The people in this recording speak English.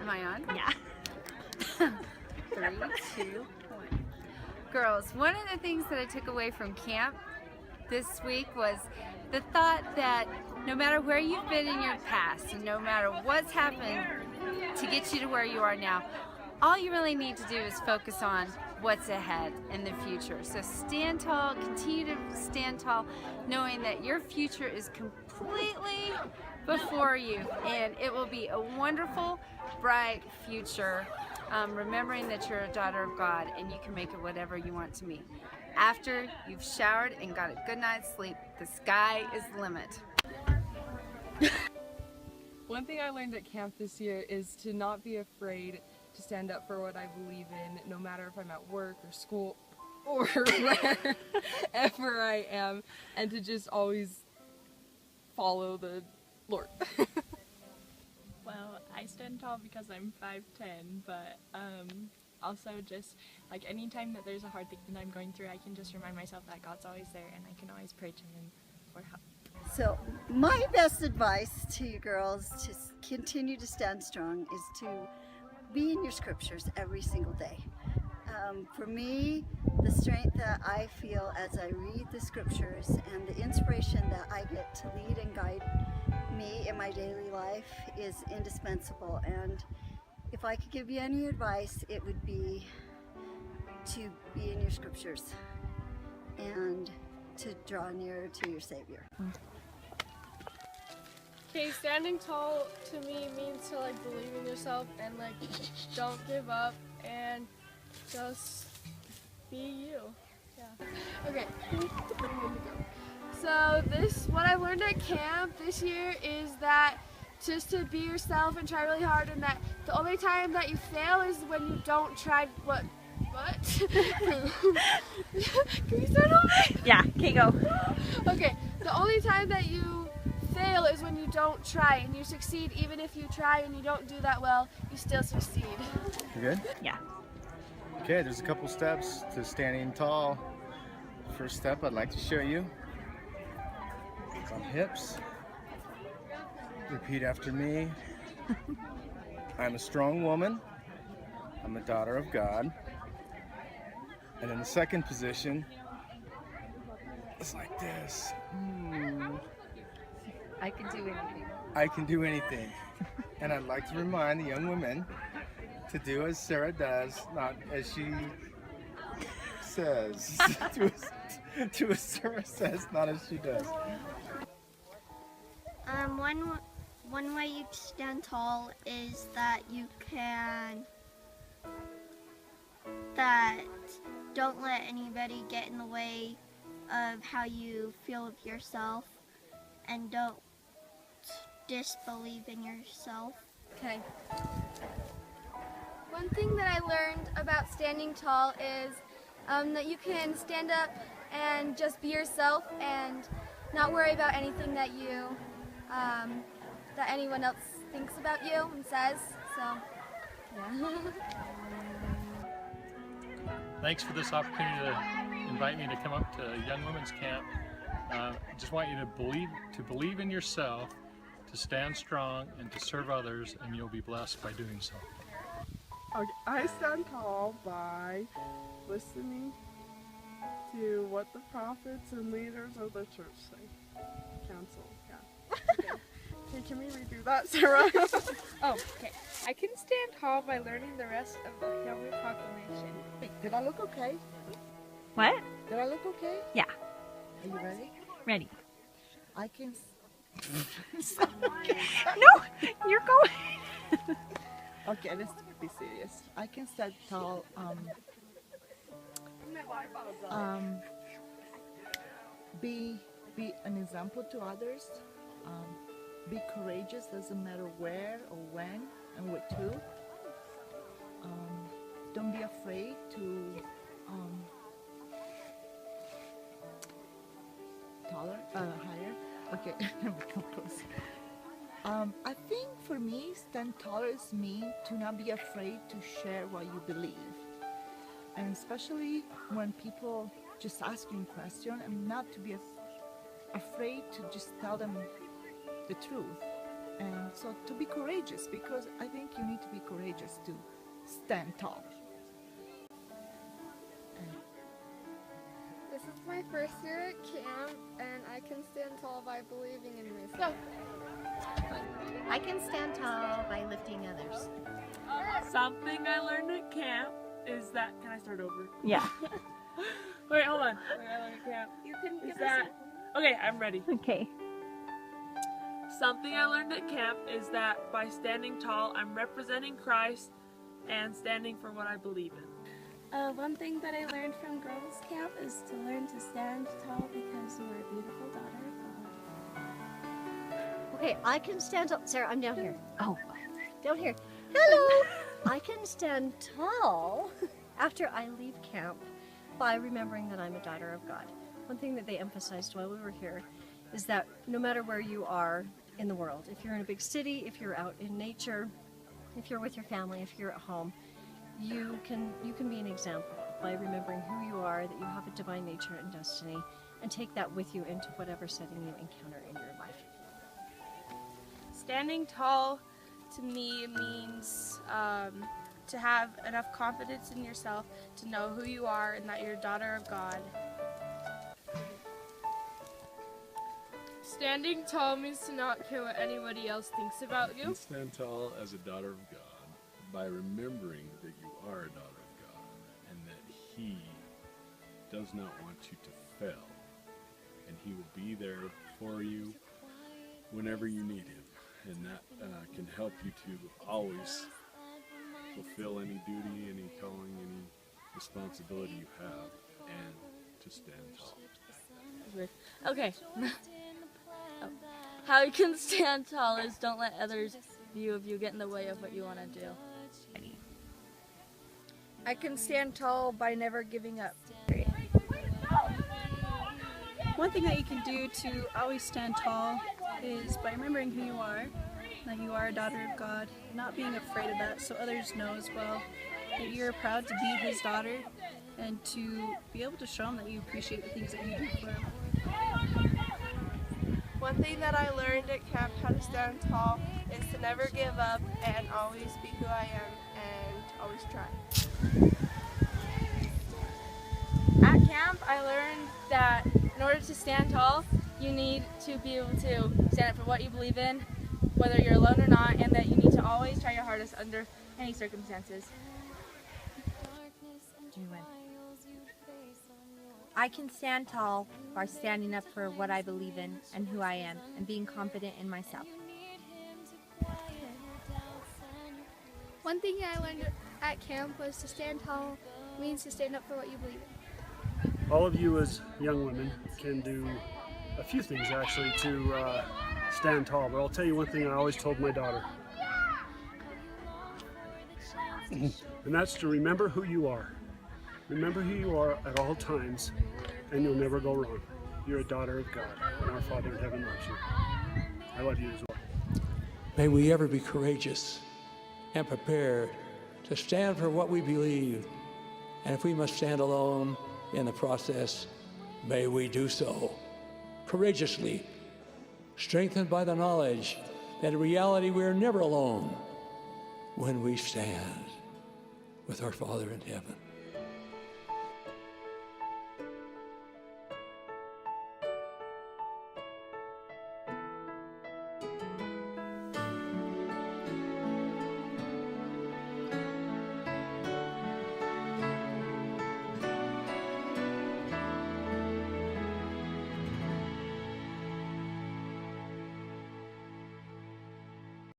Am I on? Yeah. 3, 2, 1. Girls, one of the things that I took away from camp this week was the thought that no matter where you've been in your past and no matter what's happened to get you to where you are now, all you really need to do is focus on what's ahead in the future. So stand tall, continue to stand tall, knowing that your future is completely before you and it will be a wonderful, bright future. Remembering that you're a daughter of God and you can make it whatever you want to be. After you've showered and got a good night's sleep, the sky is the limit. One thing I learned at camp this year is to not be afraid to stand up for what I believe in, no matter if I'm at work or school or wherever I am, and to just always follow the Lord. Well, I stand tall because I'm 5'10", but also just like anytime that there's a hard thing that I'm going through, I can just remind myself that God's always there and I can always pray to Him for help. So my best advice to you girls to continue to stand strong is to be in your scriptures every single day. For me, the strength that I feel as I read the scriptures and the inspiration that I get to lead and guide me in my daily life is indispensable. And if I could give you any advice, it would be to be in your scriptures and to draw nearer to your Savior. Okay, standing tall to me means to like believe in yourself and like don't give up and just be you. Yeah. Okay. So what I learned at camp this year is that just to be yourself and try really hard, and that the only time that you fail is when you don't try what? Can we start over? Yeah, okay, go. Okay, the only time that you fail is when you don't try, and you succeed even if you try and you don't do that well, you still succeed. You good? Yeah. Okay, there's a couple steps to standing tall. First step I'd like to show you is on hips. Repeat after me. I'm a strong woman. I'm a daughter of God. And in the second position, it's like this. I can do anything. I can do anything. And I'd like to remind the young women to do as Sarah does, not as she says. Do as Sarah says, not as she does. One way you stand tall is that you don't let anybody get in the way of how you feel of yourself, and don't disbelieve in yourself. Okay. One thing that I learned about standing tall is that you can stand up and just be yourself and not worry about anything that that anyone else thinks about you and says. So, yeah. Thanks for this opportunity to invite me to come up to Young Women's Camp. Just want you to believe in yourself, to stand strong, and to serve others, and you'll be blessed by doing so. Okay, I stand tall by listening to what the prophets and leaders of the church say. Council, yeah. Okay. Okay, can we redo that, Sarah? Oh, okay. I can stand tall by learning the rest of the Calvary Proclamation. Wait, did I look okay? What? Did I look okay? Yeah. Are you ready? Ready. I can... No, you're going. Okay, let's be serious. I can stand tall, be an example to others, be courageous, doesn't matter where or when and what to. Don't be afraid to higher. Okay, let me come close. I think for me, stand taller is mean to not be afraid to share what you believe. And especially when people just ask you a question, and not to be afraid to just tell them the truth. And so to be courageous, because I think you need to be courageous to stand tall. This is my first year at camp, and I can stand tall by believing in myself. I can stand tall by lifting others. Something I learned at camp is that. Can I start over? Yeah. Wait, hold on. Something I learned at camp You can is that. Okay, I'm ready. Okay. Something I learned at camp is that by standing tall, I'm representing Christ and standing for what I believe in. One thing that I learned from girls' camp is to learn to stand tall because you are a beautiful daughter of God. Okay, I can stand tall. Sarah, I'm down here. Oh. Down here. Hello! I can stand tall after I leave camp by remembering that I'm a daughter of God. One thing that they emphasized while we were here is that no matter where you are in the world, if you're in a big city, if you're out in nature, if you're with your family, if you're at home, you can be an example by remembering who you are, that you have a divine nature and destiny, and take that with you into whatever setting you encounter in your life. Standing tall to me means to have enough confidence in yourself to know who you are and that you're a daughter of God. Standing tall means to not care what anybody else thinks about you. And stand tall as a daughter of God by remembering that you are a daughter of God and that He does not want you to fail, and He will be there for you whenever you need Him, and that can help you to always fulfill any duty, any calling, any responsibility you have, and to stand tall. Okay. How you can stand tall is don't let others' view of you get in the way of what you want to do. I can stand tall by never giving up. One thing that you can do to always stand tall is by remembering who you are, that you are a daughter of God, not being afraid of that, so others know as well that you're proud to be His daughter, and to be able to show them that you appreciate the things that you do for Him. One thing that I learned at camp how to stand tall is to never give up and always be who I am and always try. At camp, I learned that in order to stand tall, you need to be able to stand up for what you believe in, whether you're alone or not, and that you need to always try your hardest under any circumstances. I can stand tall by standing up for what I believe in and who I am and being confident in myself. One thing I learned at camp was to stand tall means to stand up for what you believe in. All of you as young women can do a few things actually to stand tall, but I'll tell you one thing I always told my daughter, and that's to remember who you are. Remember who you are at all times, and you'll never go wrong. You're a daughter of God, and our Father in heaven loves you. I love you as well. May we ever be courageous and prepared to stand for what we believe, and if we must stand alone in the process, may we do so courageously, strengthened by the knowledge that in reality we are never alone when we stand with our Father in heaven.